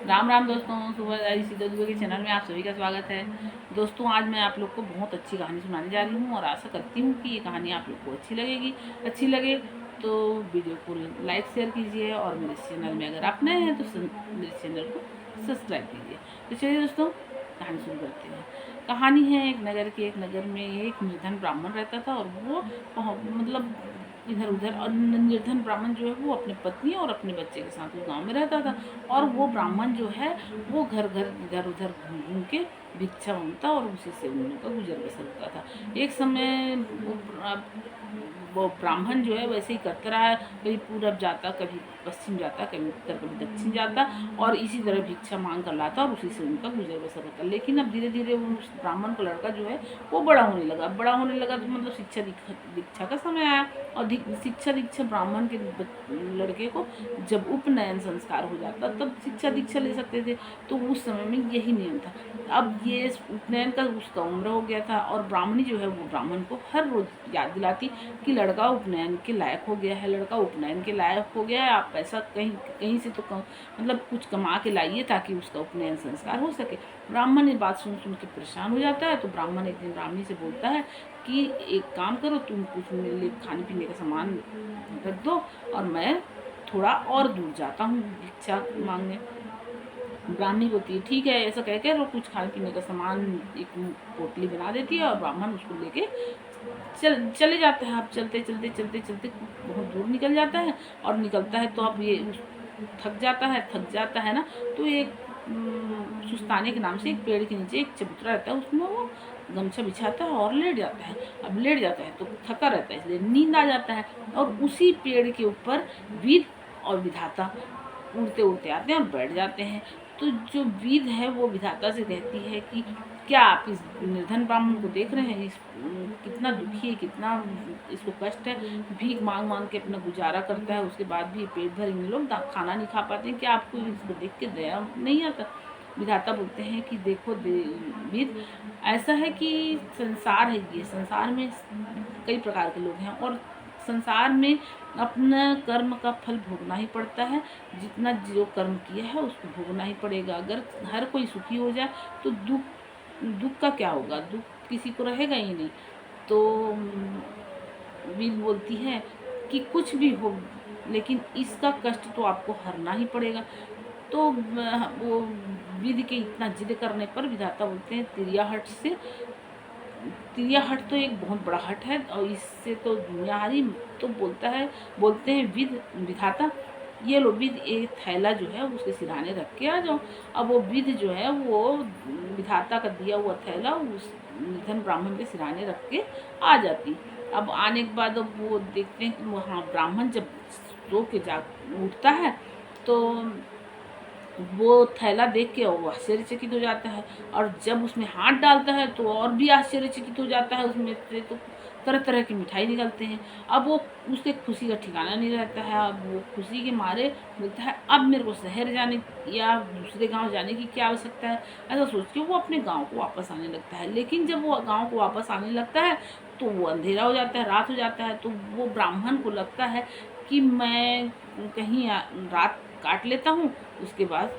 राम राम दोस्तों, सुबह सीधा दुबे के चैनल में आप सभी का स्वागत है। दोस्तों, आज मैं आप लोग को बहुत अच्छी कहानी सुनाने जा रही हूँ और आशा करती हूँ कि ये कहानी आप लोग को अच्छी लगेगी। अच्छी लगे तो वीडियो को लाइक शेयर कीजिए और मेरे चैनल में अगर आप नए हैं तो मेरे चैनल को सब्सक्राइब कीजिए। तो चलिए दोस्तों, कहानी शुरू करते हैं। कहानी है एक नगर में एक निर्धन ब्राह्मण रहता था और वो मतलब इधर उधर, और निर्धन ब्राह्मण जो है वो अपनी पत्नी और अपने बच्चे के साथ उस गांव में रहता था। और वो ब्राह्मण जो है वो घर घर इधर उधर घूम घूम के भिक्षा मांगता और उसी से उन लोगों का गुजर बसर होता था। एक समय वो ब्राह्मण जो है वैसे ही करता रहा, कभी पूरब जाता, कभी पश्चिम जाता, कभी उत्तर, कभी दक्षिण जाता और इसी तरह भिक्षा मांग कर लाता और उसी से उनका गुजर बसर होता। लेकिन अब धीरे धीरे उस ब्राह्मण का लड़का जो है वो बड़ा होने लगा तो मतलब शिक्षा दीक्षा का समय आया। और शिक्षा दीक्षा ब्राह्मण के लड़के को जब उपनयन संस्कार हो जाता तब शिक्षा दीक्षा ले सकते थे। तो उस समय में यही नियम था। अब ये उपनयन का उसका उम्र हो गया था और ब्राह्मणी जो है वो ब्राह्मण को हर रोज याद दिलाती कि लड़का उपनयन के लायक हो गया है, लड़का उपनयन के लायक हो गया है, आप पैसा कहीं कहीं से तो मतलब कुछ कमा के लाइए ताकि उसका उपनयन संस्कार हो सके। ब्राह्मण ये बात सुन सुन के परेशान हो जाता है। तो ब्राह्मण एक दिन ब्राह्मणी से बोलता है कि एक काम करो, तुम कुछ मेरे लिए खाने पीने का सामान रख दो और मैं थोड़ा और दूर जाता हूँ भिक्षा मांगने। ब्राह्मणी बोलती है ठीक है। ऐसा कहकर वो कुछ खाने पीने का सामान एक पोटली बना देती है और ब्राह्मण उसको लेके चले जाते हैं। अब चलते चलते चलते चलते बहुत दूर निकल जाता है और निकलता है तो अब ये थक जाता है ना। तो एक सुस्ताने के नाम से एक पेड़ के नीचे एक चबूतरा रहता है, उसमें वो गमछा बिछाता है और लेट जाता है। अब लेट जाता है तो थका रहता है इसलिए नींद आ जाता है। और उसी पेड़ के ऊपर विध और विधाता उड़ते उड़ते आते हैं और बैठ जाते हैं। तो जो विध है वो विधाता से कहती है कि क्या आप इस निर्धन ब्राह्मण को देख रहे हैं, इस कितना दुखी है, कितना इसको कष्ट है, भीख मांग मांग के अपना गुजारा करता है, उसके बाद भी पेट भर इन लोग खाना नहीं खा पाते हैं, क्या आपको इसको देख के दया नहीं आता। विधाता बोलते हैं कि देखो विध, ऐसा है कि संसार है, ये संसार में कई प्रकार के लोग हैं और संसार में अपना कर्म का फल भोगना ही पड़ता है। जितना जो कर्म किया है उसको भोगना ही पड़ेगा। अगर हर कोई सुखी हो जाए तो दुख का क्या होगा, दुख किसी को रहेगा ही नहीं। तो विध बोलती है कि कुछ भी हो लेकिन इसका कष्ट तो आपको हरना ही पड़ेगा। तो वो विधि के इतना जिद करने पर विधाता बोलते हैं तिरिया हट तो एक बहुत बड़ा हट है और इससे तो दुनिया हारी। तो बोलते हैं विधाता, ये लो विध एक थैला जो है उसके सिराने रख के आ जाओ। अब वो विध जो है वो विधाता का दिया हुआ थैला उस निर्धन ब्राह्मण के सिराने रख के आ जाती। अब आने के बाद अब वो देखते हैं कि वहाँ ब्राह्मण जब सो के उठता है तो वो थैला देख के वो आश्चर्यचकित हो जाता है और जब उसमें हाथ डालता है तो और भी आश्चर्यचकित हो जाता है। उसमें से तो तरह तरह की मिठाई निकलते हैं। अब वो उसके खुशी का ठिकाना नहीं रहता है। अब वो खुशी के मारे बोलता है अब मेरे को शहर जाने या दूसरे गांव जाने की क्या आवश्यकता है। ऐसा सोच के वो अपने गांव को वापस आने लगता है। लेकिन जब वो गांव को वापस आने लगता है तो वो अंधेरा हो जाता है, रात हो जाता है। तो वो ब्राह्मण को लगता है कि मैं कहीं रात काट लेता हूँ, उसके बाद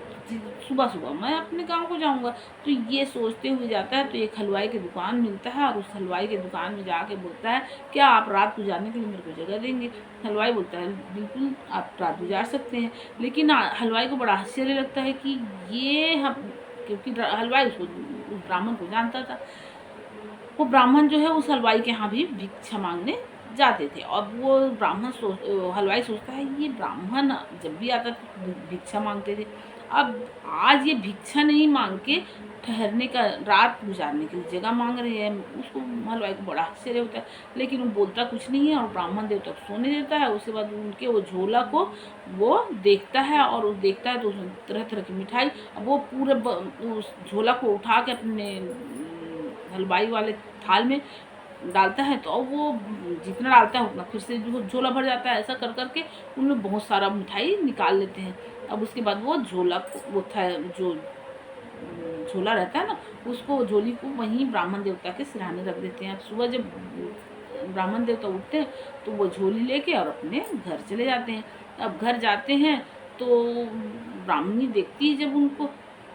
सुबह सुबह मैं अपने गांव को जाऊंगा। तो ये सोचते हुए जाता है तो एक हलवाई की दुकान मिलता है और उस हलवाई की दुकान में जाके बोलता है क्या आप रात गुजारने के लिए मेरे को जगह देंगे। हलवाई बोलता है बिल्कुल आप रात गुजार सकते हैं। लेकिन हलवाई को बड़ा आश्चर्य लगता है कि ये हम, क्योंकि हलवाई उस ब्राह्मण को जानता था। वो ब्राह्मण जो है उस हलवाई के यहाँ भी भिक्षा मांगने जाते थे। और वो हलवाई सोचता है ये ब्राह्मण जब भी आता था भिक्षा मांगते थे, अब आज ये भिक्षा नहीं मांग के ठहरने का, रात गुजारने के लिए जगह मांग रहे हैं। उसको हलवाई को बड़ा आश्चर्य होता है लेकिन वो बोलता कुछ नहीं है और ब्राह्मण देव तक सोने देता है। उसके बाद उनके वो झोला को वो देखता है और देखता है तो उसमें तरह तरह की मिठाई। अब वो पूरे उस झोला को उठा के अपने हलवाई वाले थाल में डालता है तो वो जितना डालता है उतना फिर से झोला भर जाता है। ऐसा कर करके उनमें बहुत सारा मिठाई निकाल लेते हैं। अब उसके बाद वो झोला वो था जो झोला रहता है ना, उसको झोली को वहीं ब्राह्मण देवता के सिरहाने रख देते हैं। अब सुबह जब ब्राह्मण देवता उठते हैं तो वो झोली लेके और अपने घर चले जाते हैं। अब घर जाते हैं तो ब्राह्मणी देखती है जब उनको,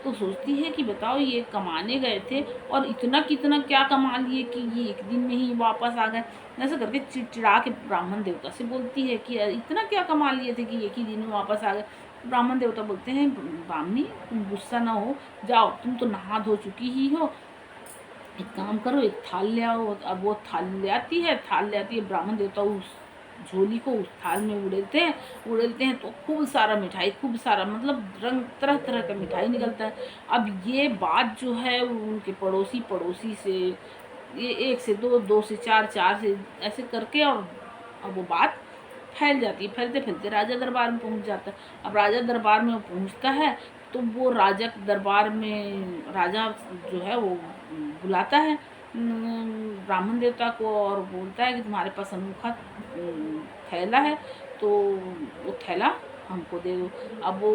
तो सोचती है कि बताओ ये कमाने गए थे और इतना कितना क्या कमा लिए कि ये एक दिन में ही वापस आ गए। ऐसा करके चिड़चिड़ा के ब्राह्मण देवता से बोलती है कि इतना क्या कमा लिए थे कि एक ही दिन में वापस आ गए। ब्राह्मण देवता बोलते हैं ब्राह्मणी तुम गुस्सा ना हो, जाओ तुम तो नहा धो चुकी ही हो, एक काम करो एक थाल ले आओ। अब वो थाल ले आती है, ब्राह्मण देवता उस झोली को उस थाल में उड़ेलते हैं तो खूब सारा मिठाई, खूब सारा मतलब रंग तरह तरह का मिठाई निकलता है। अब ये बात जो है उनके पड़ोसी से ये 1 से 2, 2 से 4, 4 से ऐसे करके, और अब वो बात फैल जाती है। फैलते फैलते राजा दरबार में पहुंच जाता है। अब राजा दरबार में वो पहुंचता है तो वो राजा दरबार में राजा जो है वो बुलाता है ब्राह्मण देवता को और बोलता है कि तुम्हारे पास अनोखा थैला है तो वो थैला हमको दे दो। अब वो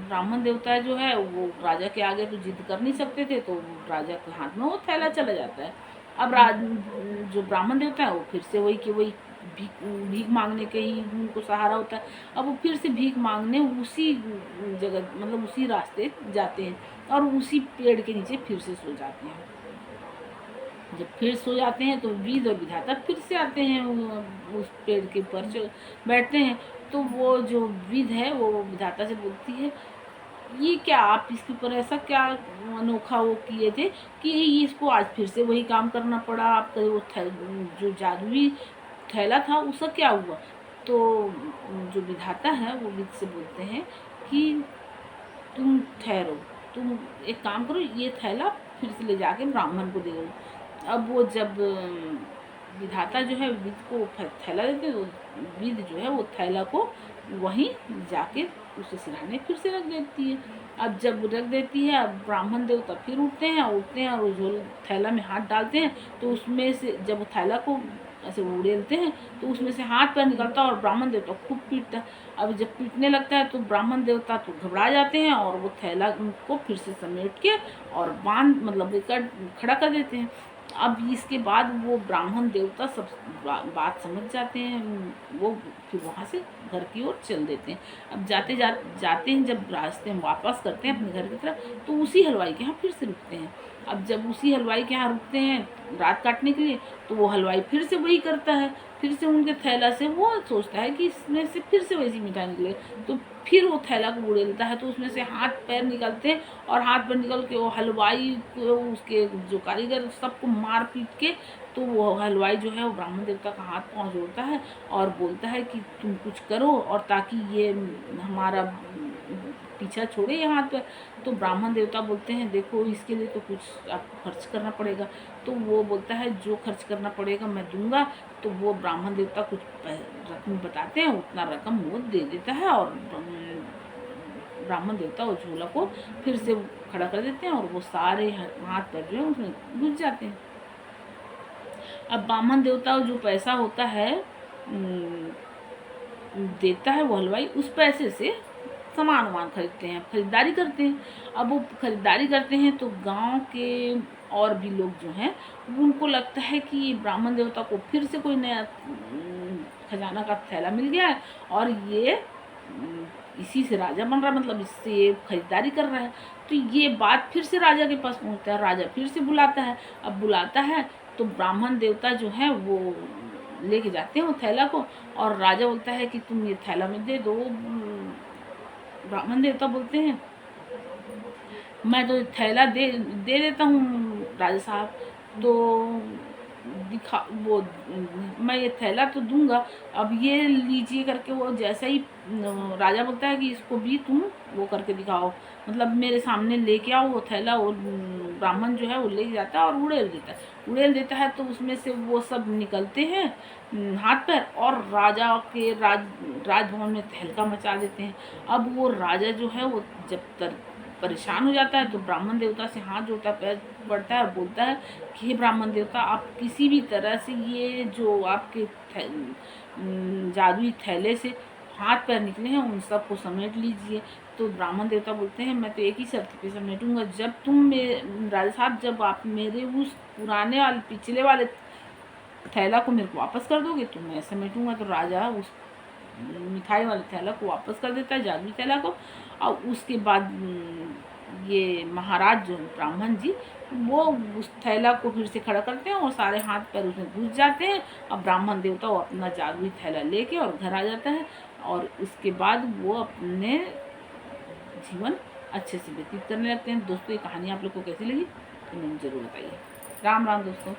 ब्राह्मण देवता जो है वो राजा के आगे तो जिद कर नहीं सकते थे, तो राजा के हाथ में वो थैला चला जाता है। अब जो ब्राह्मण देवता है वो फिर से वही कि वही भीख मांगने के ही उनको सहारा होता है। अब वो फिर से भीख मांगने उसी जगह मतलब उसी रास्ते जाते हैं और उसी पेड़ के नीचे फिर से सो जाते हैं। जब फिर सो जाते हैं तो विध और विधाता फिर से आते हैं उस पेड़ के ऊपर बैठते हैं। तो वो जो विध है वो विधाता से बोलती है ये क्या आप इसके ऊपर ऐसा क्या अनोखा वो किए थे कि इसको आज फिर से वही काम करना पड़ा, आपका वो जो जादुई थैला था उसका क्या हुआ। तो जो विधाता है वो विध से बोलते हैं कि तुम ठहरो, तुम एक काम करो ये थैला फिर से ले जाके ब्राह्मण को दे दो। अब वो जब विधाता जो है विध को थैला देते तो विध जो है वो थैला को वहीं जाके उसे सिरहाने फिर से रख देती है। अब जब रख देती है अब ब्राह्मण देवता फिर उठते हैं और वो थैला में हाथ डालते हैं तो उसमें से जब थैला को ऐसे उड़ेलते हैं तो उसमें से हाथ पैर निकलता है और ब्राह्मण देवता खूब पीटता है। अब जब पीटने लगता है तो ब्राह्मण देवता तो घबरा जाते हैं और वो थैला को फिर से समेट के और बांध मतलब खड़ा कर देते हैं। अब इसके बाद वो ब्राह्मण देवता सब बात समझ जाते हैं, वो फिर वहाँ से घर की ओर चल देते हैं। अब जाते हैं जब रास्ते में वापस करते हैं अपने घर की तरफ तो उसी हलवाई के यहाँ फिर से रुकते हैं। अब जब उसी हलवाई के यहाँ रुकते हैं रात काटने के लिए तो वो हलवाई फिर से वही करता है, फिर से उनके थैला से वो सोचता है कि इसमें से फिर से वैसी मिठाई निकले। तो फिर वो थैला को उड़ेलता है तो उसमें से हाथ पैर निकलते हैं और हाथ पैर निकल के वो हलवाई को उसके जो कारीगर सबको मार पीट के तो वो हलवाई जो है वो ब्राह्मण देवता का हाथ पाँव जोड़ता है और बोलता है कि तुम कुछ करो और ताकि ये हमारा पीछा छोड़े ये हाथ पर। तो ब्राह्मण देवता बोलते हैं देखो इसके लिए तो कुछ आपको खर्च करना पड़ेगा। तो वो बोलता है जो खर्च करना पड़ेगा मैं दूंगा। तो वो ब्राह्मण देवता कुछ रकम बताते हैं, उतना रकम वो दे देता है और ब्राह्मण देवता उस झोला को फिर से खड़ा कर देते हैं और वो सारे हाथ पैर जो है उसमें घुस जाते हैं। अब ब्राह्मण देवता जो पैसा होता है देता है वो हलवाई, उस पैसे से सामान खरीदते हैं, खरीदारी करते हैं। अब वो खरीदारी करते हैं तो गांव के और भी लोग जो हैं उनको लगता है कि ब्राह्मण देवता को फिर से कोई नया खजाना का थैला मिल गया है और ये इसी से राजा बन रहा है, मतलब इससे ये खरीदारी कर रहा है। तो ये बात फिर से राजा के पास पहुंचता है, राजा फिर से बुलाता है। अब बुलाता है तो ब्राह्मण देवता जो है वो लेके जाते हैं वो थैला को और राजा बोलता है कि तुम ये थैला में दे दो। ब्राह्मण देवता बोलते हैं मैं तो थैला दे देता हूँ राजा साहब, तो दिखा वो मैं ये थैला तो दूंगा, अब ये लीजिए करके वो जैसा ही राजा बोलता है कि इसको भी तुम वो करके दिखाओ, मतलब मेरे सामने लेके आओ वो थैला। वो ब्राह्मण जो है वो ले जाता है और उड़ेल देता है तो उसमें से वो सब निकलते हैं हाथ पैर और राजा के राजभवन में तहलका मचा देते हैं। अब वो राजा जो है वो जब तक परेशान हो जाता है तो ब्राह्मण देवता से हाथ जोड़ता पैर पड़ता है और बोलता है कि हे ब्राह्मण देवता आप किसी भी तरह से ये जो आपके जादुई थैले से हाथ पैर निकले हैं उन सबको समेट लीजिए। तो ब्राह्मण देवता बोलते हैं मैं तो एक ही शर्त पे समेटूंगा, जब तुम राजा साहब जब आप मेरे उस पुराने वाले पिछले वाले थैला को मेरे को वापस कर दोगे तो मैं समेटूंगा। तो राजा उस मिठाई वाले थैला को वापस कर देता है, जादुई थैला को। और उसके बाद ये महाराज जो ब्राह्मण जी वो उस थैला को फिर से खड़ा करते हैं और सारे हाथ पैर उसमें घुस जाते हैं। और ब्राह्मण देवता वो अपना जादुई थैला लेके और घर आ जाता है, और उसके बाद वो अपने जीवन अच्छे से व्यतीत करने लगते हैं। दोस्तों, ये कहानी आप लोग को कैसी लगी तो मुझे ज़रूर बताइए। राम राम दोस्तों।